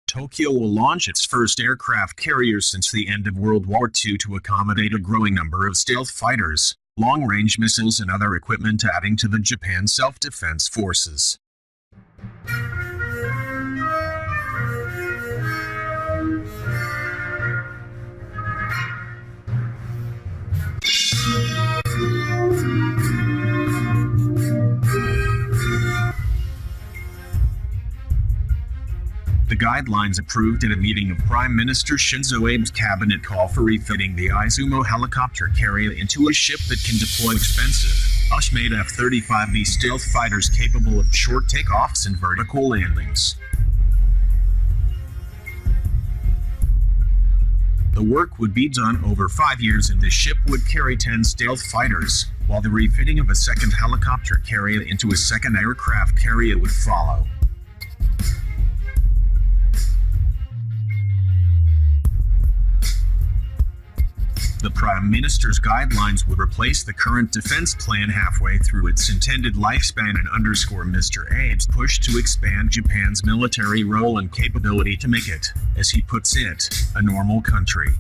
Tokyo will launch its first aircraft carrier since the end of World War II to accommodate a growing number of stealth fighters, long-range missiles and other equipment, adding to the Japan self-defense forces. The guidelines approved at a meeting of Prime Minister Shinzo Abe's cabinet call for refitting the Izumo helicopter carrier into a ship that can deploy expensive, USH-made F-35B stealth fighters capable of short takeoffs and vertical landings. The work would be done over 5 years and the ship would carry 10 stealth fighters, while the refitting of a second helicopter carrier into a second aircraft carrier would follow. The Prime Minister's guidelines would replace the current defense plan halfway through its intended lifespan and underscore Mr. Abe's push to expand Japan's military role and capability to make it, as he puts it, a normal country.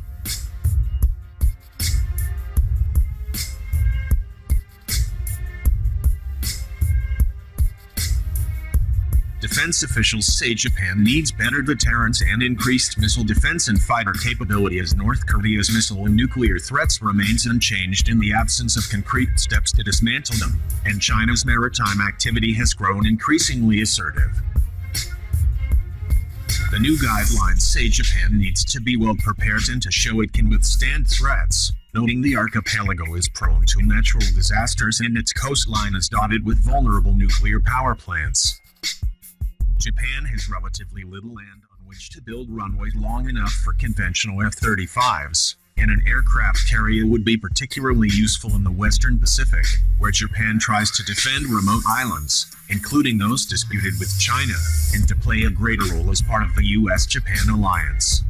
Defense officials say Japan needs better deterrence and increased missile defense and fighter capability as North Korea's missile and nuclear threats remains unchanged in the absence of concrete steps to dismantle them, and China's maritime activity has grown increasingly assertive. The new guidelines say Japan needs to be well prepared and to show it can withstand threats, noting the archipelago is prone to natural disasters and its coastline is dotted with vulnerable nuclear power plants. Japan has relatively little land on which to build runways long enough for conventional F-35s, and an aircraft carrier would be particularly useful in the Western Pacific, where Japan tries to defend remote islands, including those disputed with China, and to play a greater role as part of the US-Japan alliance.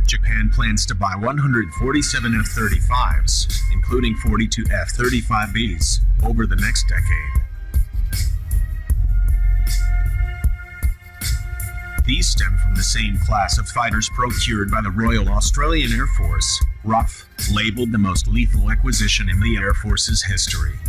Japan plans to buy 147 F-35s, including 42 F-35Bs, over the next decade. These stem from the same class of fighters procured by the Royal Australian Air Force, RAAF, labeled the most lethal acquisition in the Air Force's history.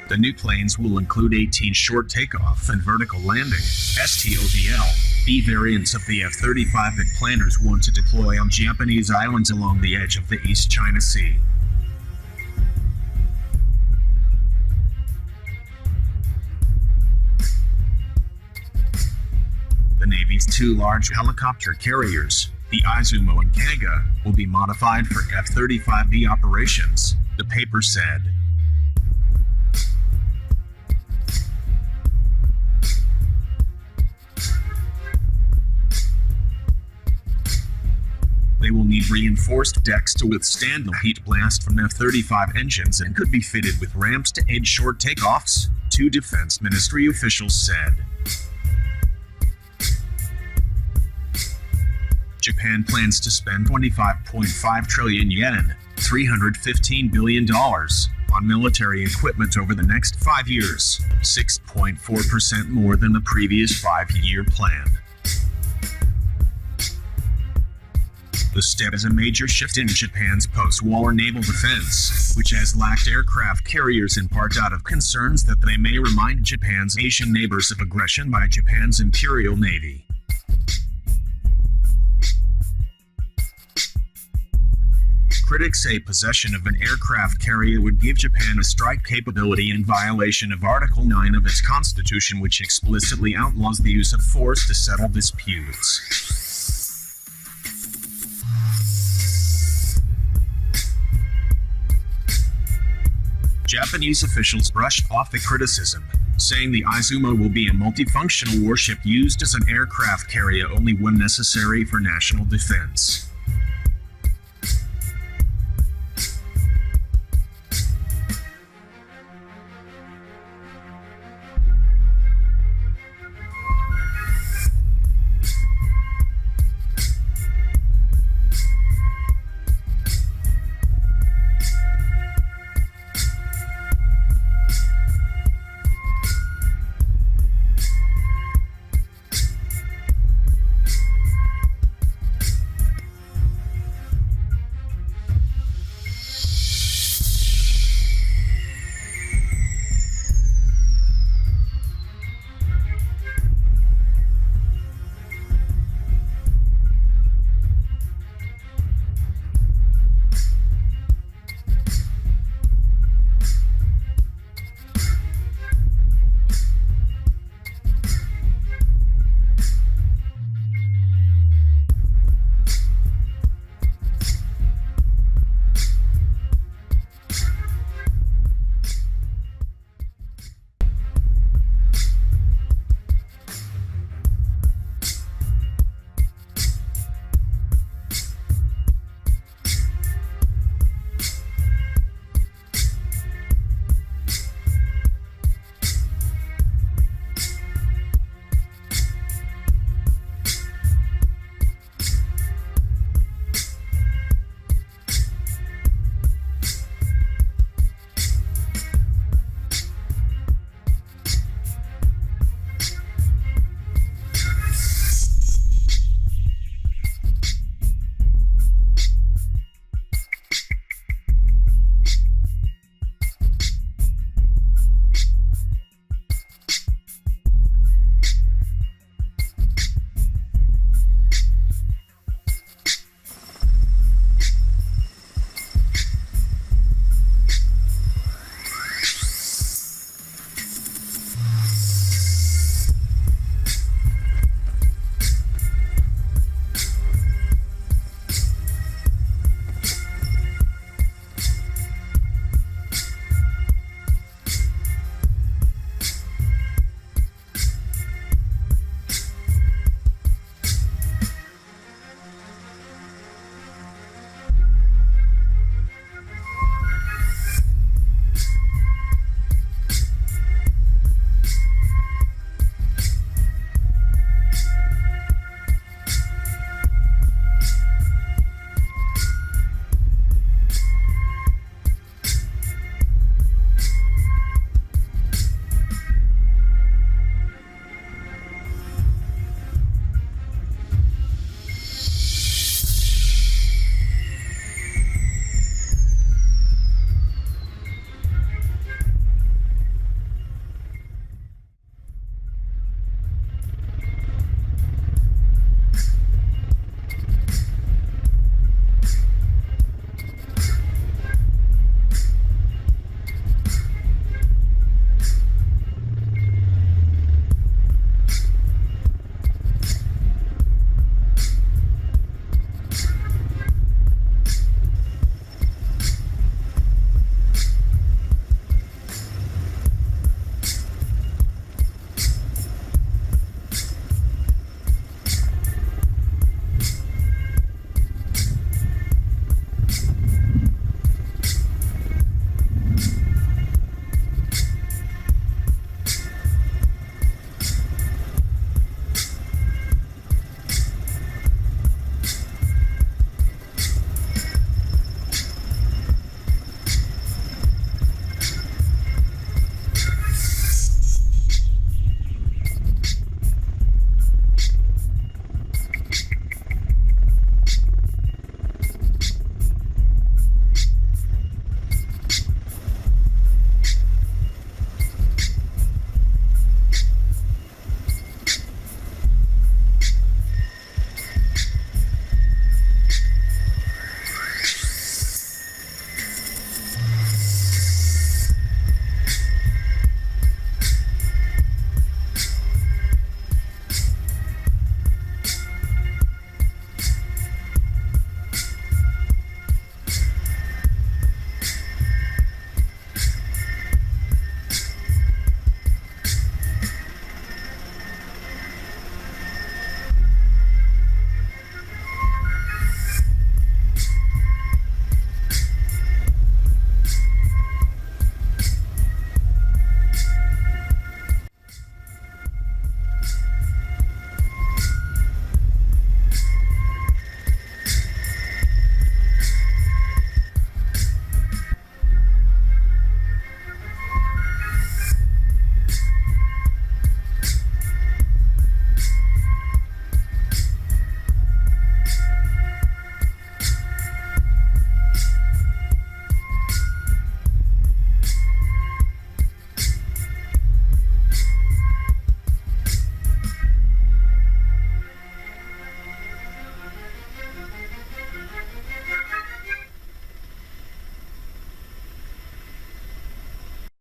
The new planes will include 18 short takeoff and vertical landing (STOVL) variants of the F-35 that planners want to deploy on Japanese islands along the edge of the East China Sea. The Navy's two large helicopter carriers, the Izumo and Kaga, will be modified for F-35B operations, the paper said. They will need reinforced decks to withstand the heat blast from F-35 engines and could be fitted with ramps to aid short takeoffs, two Defense Ministry officials said. Japan plans to spend 25.5 trillion yen, $315 billion, on military equipment over the next 5 years, 6.4% more than the previous 5-year plan. The step is a major shift in Japan's post-war naval defense, which has lacked aircraft carriers in part out of concerns that they may remind Japan's Asian neighbors of aggression by Japan's Imperial Navy. Critics say possession of an aircraft carrier would give Japan a strike capability in violation of Article 9 of its constitution, which explicitly outlaws the use of force to settle disputes. Japanese officials brushed off the criticism, saying the Izumo will be a multifunctional warship used as an aircraft carrier only when necessary for national defense.